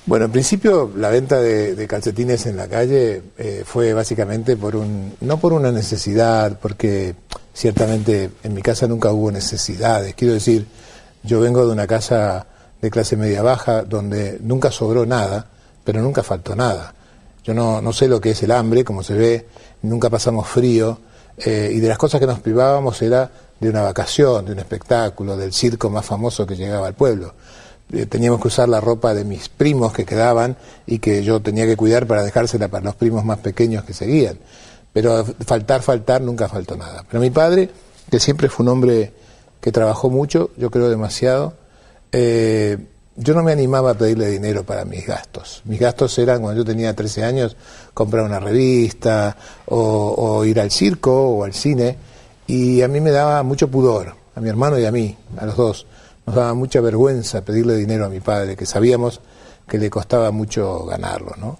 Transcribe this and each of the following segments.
Bueno, en principio la venta de calcetines en la calle fue básicamente no por una necesidad, porque ciertamente en mi casa nunca hubo necesidades. Quiero decir, yo vengo de una casa de clase media baja donde nunca sobró nada, pero nunca faltó nada. Yo no sé lo que es el hambre, como se ve, nunca pasamos frío, y de las cosas que nos privábamos era de una vacación, de un espectáculo, del circo más famoso que llegaba al pueblo. Teníamos que usar la ropa de mis primos que quedaban y que yo tenía que cuidar para dejársela para los primos más pequeños que seguían. Pero faltar, nunca faltó nada. Pero mi padre, que siempre fue un hombre que trabajó mucho, yo creo demasiado, yo no me animaba a pedirle dinero para mis gastos. Mis gastos eran, cuando yo tenía 13 años, comprar una revista o ir al circo o al cine, y a mí me daba mucho pudor, a mi hermano y a mí, a los dos. Nos daba mucha vergüenza pedirle dinero a mi padre, que sabíamos que le costaba mucho ganarlo, ¿no?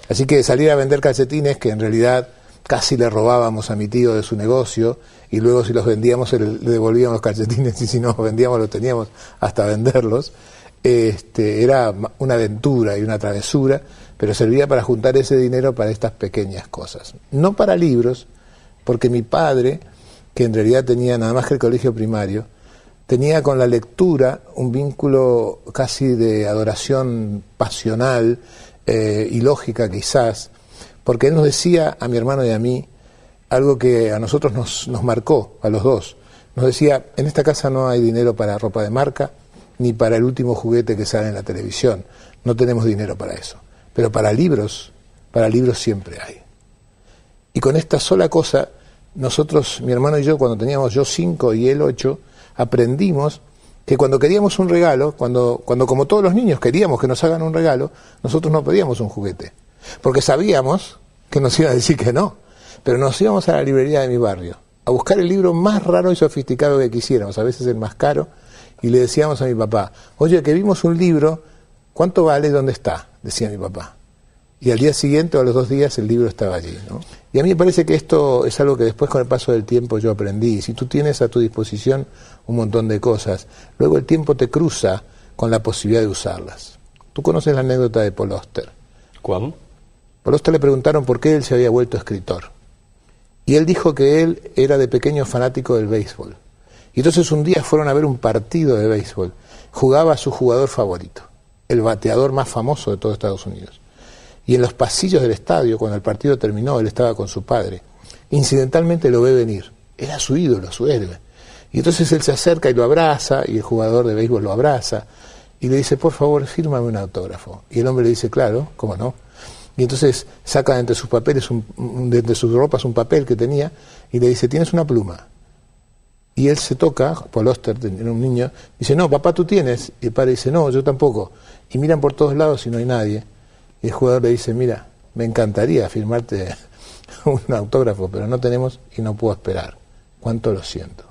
Así que salir a vender calcetines, que en realidad casi le robábamos a mi tío de su negocio, y luego si los vendíamos le devolvíamos los calcetines, y si no los vendíamos los teníamos hasta venderlos. Era una aventura y una travesura, pero servía para juntar ese dinero para estas pequeñas cosas. No para libros, porque mi padre, que en realidad tenía nada más que el colegio primario, tenía con la lectura un vínculo casi de adoración pasional y lógica quizás, porque él nos decía a mi hermano y a mí algo que a nosotros nos marcó, a los dos. Nos decía, en esta casa no hay dinero para ropa de marca, ni para el último juguete que sale en la televisión. No tenemos dinero para eso. Pero para libros siempre hay. Y con esta sola cosa, nosotros, mi hermano y yo, cuando teníamos yo 5 y él 8, aprendimos que cuando queríamos un regalo, cuando como todos los niños queríamos que nos hagan un regalo, nosotros no pedíamos un juguete, porque sabíamos que nos iban a decir que no, pero nos íbamos a la librería de mi barrio a buscar el libro más raro y sofisticado que quisiéramos, a veces el más caro, y le decíamos a mi papá, oye, que vimos un libro, ¿cuánto vale? ¿Dónde está? Decía mi papá. Y al día siguiente o a los 2 días el libro estaba allí, ¿no? Y a mí me parece que esto es algo que después con el paso del tiempo yo aprendí. Si tú tienes a tu disposición un montón de cosas, luego el tiempo te cruza con la posibilidad de usarlas. Tú conoces la anécdota de Paul Auster. ¿Cuál? Paul Auster le preguntaron por qué él se había vuelto escritor. Y él dijo que él era de pequeño fanático del béisbol. Y entonces un día fueron a ver un partido de béisbol. Jugaba a su jugador favorito, el bateador más famoso de todo Estados Unidos. Y en los pasillos del estadio, cuando el partido terminó, él estaba con su padre. Incidentalmente lo ve venir. Era su ídolo, su héroe. Y entonces él se acerca y lo abraza, y el jugador de béisbol lo abraza, y le dice, por favor, fírmame un autógrafo. Y el hombre le dice, claro, ¿cómo no? Y entonces saca de entre sus papeles, de entre sus ropas un papel que tenía, y le dice, ¿tienes una pluma? Y él se toca, Paul Auster, era un niño, dice, no, papá, tú tienes. Y el padre dice, no, yo tampoco. Y miran por todos lados y no hay nadie. Y el jugador le dice, mira, me encantaría firmarte un autógrafo, pero no tenemos y no puedo esperar. Cuánto lo siento.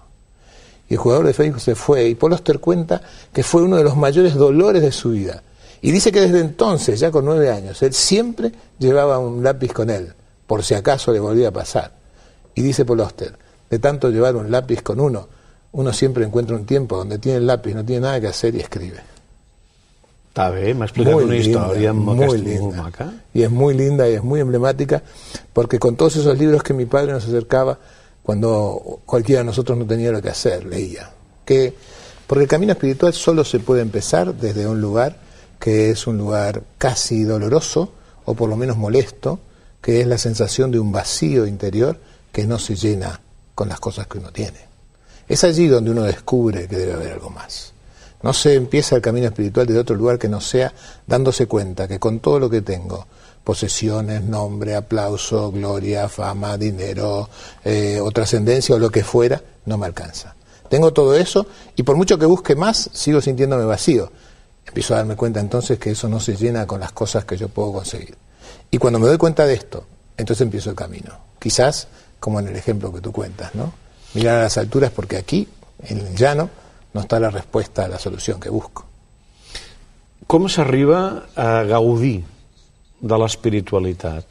Y el jugador de Facebook se fue, y Paul Auster cuenta que fue uno de los mayores dolores de su vida. Y dice que desde entonces, ya con 9 años, él siempre llevaba un lápiz con él, por si acaso le volvía a pasar. Y dice Paul Auster, de tanto llevar un lápiz con uno siempre encuentra un tiempo donde tiene el lápiz, no tiene nada que hacer y escribe. Està bé, m'ha explicat una historia muy linda. Y es muy linda y es muy emblemática, porque con todos esos libros que mi padre nos acercaba, cuando cualquiera de nosotros no tenía lo que hacer, leía. Porque el camino espiritual solo se puede empezar desde un lugar que es un lugar casi doloroso, o por lo menos molesto, que es la sensación de un vacío interior que no se llena con las cosas que uno tiene. Es allí donde uno descubre que debe haber algo más. No se empieza el camino espiritual desde otro lugar que no sea dándose cuenta que con todo lo que tengo, posesiones, nombre, aplauso, gloria, fama, dinero, o trascendencia o lo que fuera, no me alcanza. Tengo todo eso y por mucho que busque más, sigo sintiéndome vacío. Empiezo a darme cuenta entonces que eso no se llena con las cosas que yo puedo conseguir. Y cuando me doy cuenta de esto, entonces empiezo el camino. Quizás, como en el ejemplo que tú cuentas, ¿no? Mirar a las alturas porque aquí, en el llano, no está la respuesta a la solución que busco. Com s'arriba a gaudir de l'espiritualitat?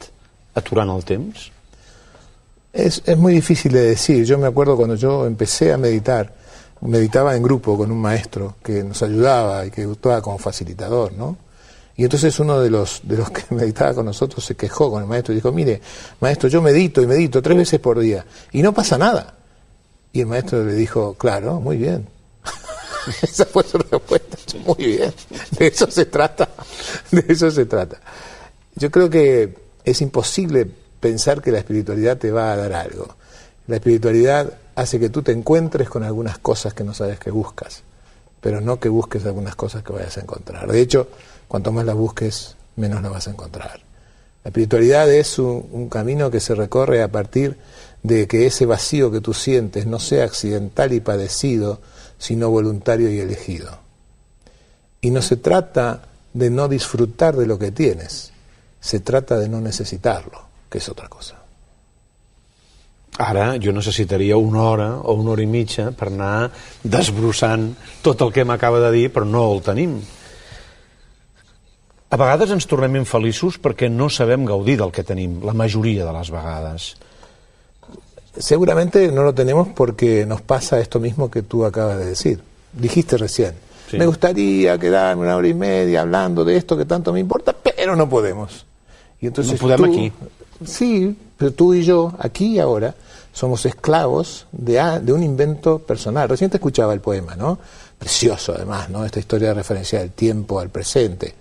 Aturant el temps? Es muy difícil de decir. Yo me acuerdo cuando yo empecé a meditar, meditaba en grupo con un maestro que nos ayudaba y que actuaba como facilitador, ¿no? Y entonces uno de los que meditaba con nosotros se quejó con el maestro y dijo, mire, maestro, yo medito y medito 3 veces por día y no pasa nada. Y el maestro le dijo, claro, muy bien. Esa fue su respuesta, muy bien. De eso se trata, de eso se trata. Yo creo que es imposible pensar que la espiritualidad te va a dar algo. La espiritualidad hace que tú te encuentres con algunas cosas que no sabes que buscas, pero no que busques algunas cosas que vayas a encontrar. De hecho, cuanto más las busques, menos las vas a encontrar. La espiritualidad es un camino que se recorre a partir de que ese vacío que tú sientes no sea accidental y padecido, sino voluntario y elegido. Y no se trata de no disfrutar de lo que tienes, se trata de no necesitarlo, que es otra cosa. Ara jo necessitaria 1 hora o 1 hora i mitja per anar desbrossant tot el que m'acaba de dir, però no el tenim. A vegades ens tornem infeliços perquè no sabem gaudir del que tenim, la majoria de les vegades. Seguramente no lo tenemos porque nos pasa esto mismo que tú acabas de decir. Dijiste recién, sí, me gustaría quedarme 1 hora y media hablando de esto que tanto me importa, pero no podemos. Y entonces no podem aquí. Sí, pero tú y yo, aquí y ahora, somos esclavos de un invento personal. Recién te escuchaba el poema, ¿no? Precioso además, ¿no? Esta historia de referencia del tiempo al presente.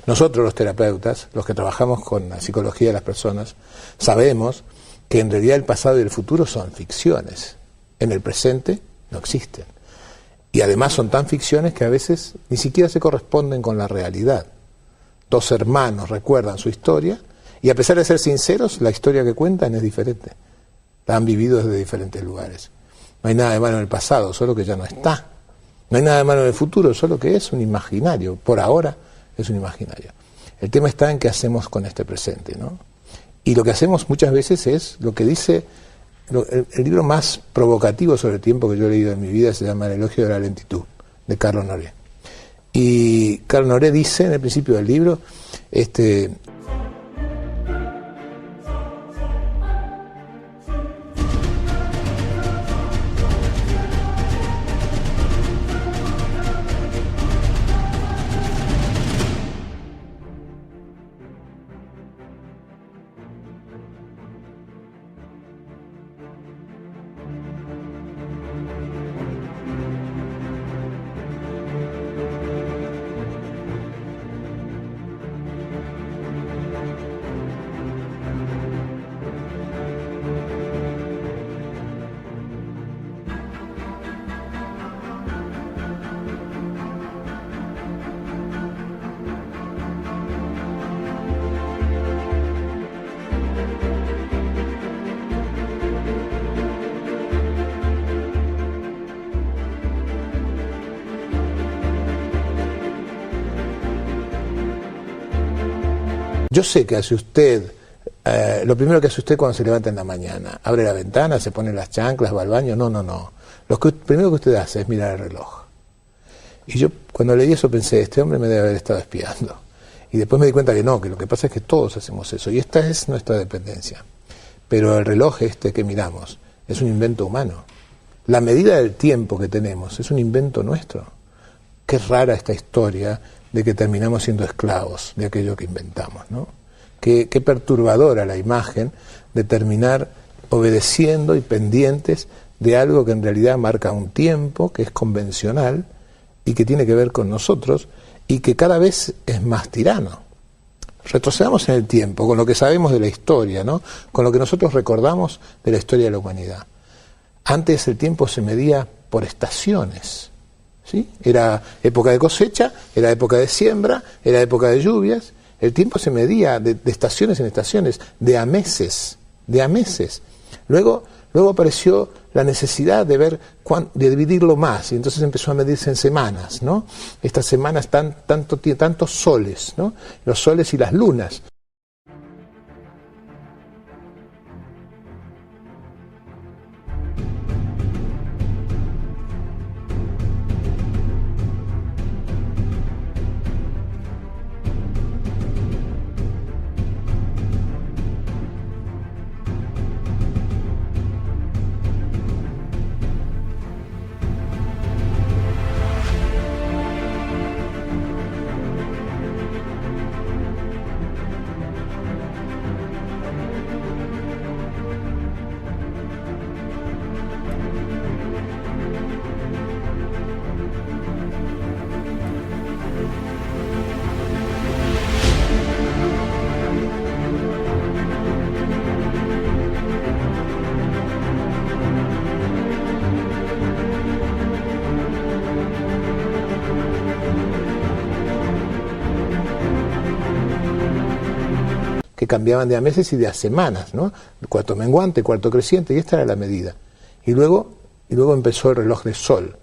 Nosotros los terapeutas, los que trabajamos con la psicología de las personas, sabemos que en realidad el pasado y el futuro son ficciones. En el presente no existen. Y además son tan ficciones que a veces ni siquiera se corresponden con la realidad. 2 hermanos recuerdan su historia y a pesar de ser sinceros, la historia que cuentan es diferente. La han vivido desde diferentes lugares. No hay nada de malo en el pasado, solo que ya no está. No hay nada de malo en el futuro, solo que es un imaginario. Por ahora es un imaginario. El tema está en qué hacemos con este presente, ¿no? Y lo que hacemos muchas veces es lo que dice el libro más provocativo sobre el tiempo que yo he leído en mi vida, se llama El elogio de la lentitud, de Carlos Noré. Y Carlos Noré dice en el principio del libro, yo sé que hace usted, lo primero que hace usted cuando se levanta en la mañana, abre la ventana, se pone las chanclas, va al baño, no. Lo primero que usted hace es mirar el reloj. Y yo cuando leí eso pensé, este hombre me debe haber estado espiando. Y después me di cuenta que no, que lo que pasa es que todos hacemos eso, y esta es nuestra dependencia. Pero el reloj que miramos es un invento humano. La medida del tiempo que tenemos es un invento nuestro. Qué rara esta historia de que terminamos siendo esclavos de aquello que inventamos, ¿no? Qué perturbadora la imagen de terminar obedeciendo y pendientes de algo que en realidad marca un tiempo, que es convencional y que tiene que ver con nosotros y que cada vez es más tirano. Retrocedamos en el tiempo, con lo que sabemos de la historia, ¿no? Con lo que nosotros recordamos de la historia de la humanidad. Antes el tiempo se medía por estaciones, ¿sí? Era época de cosecha, era época de siembra, era época de lluvias. El tiempo se medía de estaciones en estaciones, de a meses. Luego apareció la necesidad de dividirlo más, y entonces empezó a medirse en semanas, ¿no? Estas semanas tantos soles, ¿no? Los soles y las lunas. se cambiaban de a meses y de a semanas, ¿no? El cuarto menguante, el cuarto creciente, y esta era la medida. Y luego empezó el reloj de sol.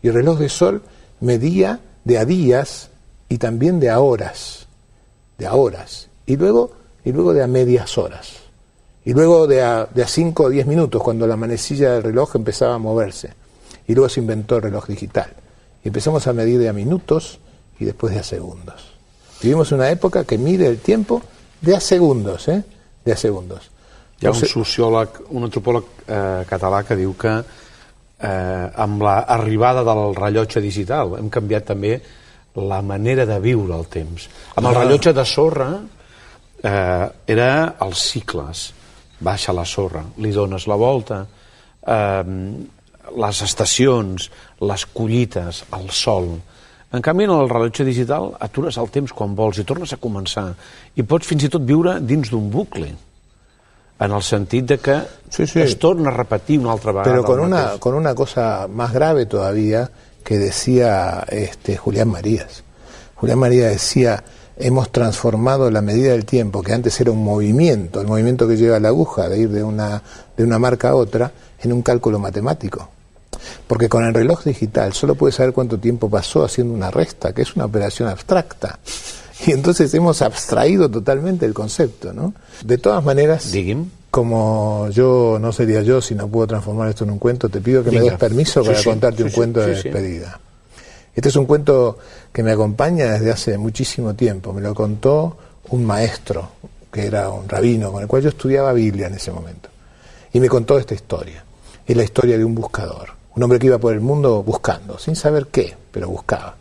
Y el reloj de sol medía de a días y también de a horas. Y luego de a medias horas. Y luego de a 5 o 10 minutos, cuando la manecilla del reloj empezaba a moverse. Y luego se inventó el reloj digital. Y empezamos a medir de a minutos y después de a segundos. Vivimos una època que mide el tiempo de a segundos, de a segundos. Hi ha un sociòleg, un antropòleg català que diu que amb l'arribada del rellotge digital hem canviat també la manera de viure el temps. Amb el rellotge de sorra era els cicles. Baixa la sorra, li dones la volta, les estacions, les collites, el sol. En canvi, en el rellotge digital atures el temps quan vols i tornes a començar. I pots fins i tot viure dins d'un bucle, en el sentit de que es torna a repetir una altra vegada. Pero con una cosa más grave todavía que decía Julián Marías. Julián Marías decía, hemos transformado la medida del tiempo, que antes era un movimiento, el movimiento que lleva la aguja, de ir de una marca a otra, en un cálculo matemático. Porque con el reloj digital solo puedes saber cuánto tiempo pasó haciendo una resta, que es una operación abstracta. Y entonces hemos abstraído totalmente el concepto, ¿no? De todas maneras, como yo no sería yo si no puedo transformar esto en un cuento, te pido que me des permiso para contarte un cuento de despedida. Este es un cuento que me acompaña desde hace muchísimo tiempo. Me lo contó un maestro, que era un rabino, con el cual yo estudiaba Biblia en ese momento. Y me contó esta historia. Es la historia de un buscador. Un hombre que iba por el mundo buscando, sin saber qué, pero buscaba.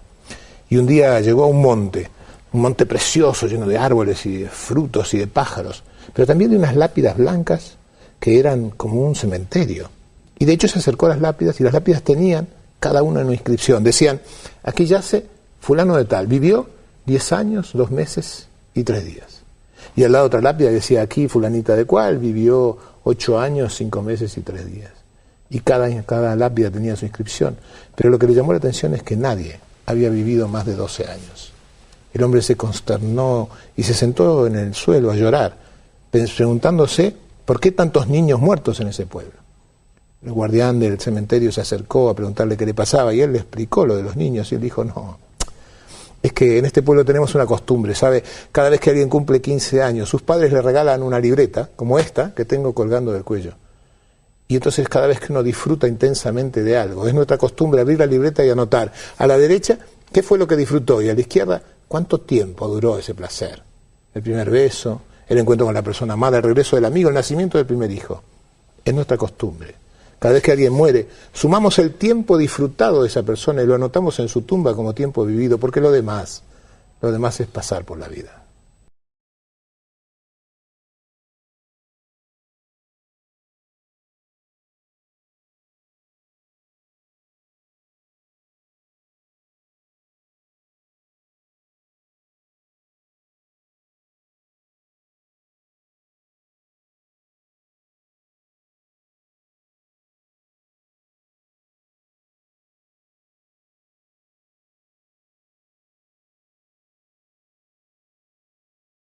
Y un día llegó a un monte precioso, lleno de árboles y de frutos y de pájaros, pero también de unas lápidas blancas que eran como un cementerio. Y de hecho se acercó a las lápidas y las lápidas tenían cada una una inscripción. Decían, aquí yace fulano de tal, vivió 10 años, 2 meses y 3 días. Y al lado otra lápida decía, aquí fulanita de cual, vivió 8 años, 5 meses y 3 días. Y cada lápida tenía su inscripción. Pero lo que le llamó la atención es que nadie había vivido más de 12 años. El hombre se consternó y se sentó en el suelo a llorar, preguntándose por qué tantos niños muertos en ese pueblo. El guardián del cementerio se acercó a preguntarle qué le pasaba y él le explicó lo de los niños y él dijo, no, es que en este pueblo tenemos una costumbre, ¿sabe? Cada vez que alguien cumple 15 años, sus padres le regalan una libreta, como esta, que tengo colgando del cuello. Y entonces cada vez que uno disfruta intensamente de algo, es nuestra costumbre abrir la libreta y anotar. A la derecha, ¿qué fue lo que disfrutó? Y a la izquierda, ¿cuánto tiempo duró ese placer? El primer beso, el encuentro con la persona amada, el regreso del amigo, el nacimiento del primer hijo. Es nuestra costumbre. Cada vez que alguien muere, sumamos el tiempo disfrutado de esa persona y lo anotamos en su tumba como tiempo vivido, porque lo demás es pasar por la vida.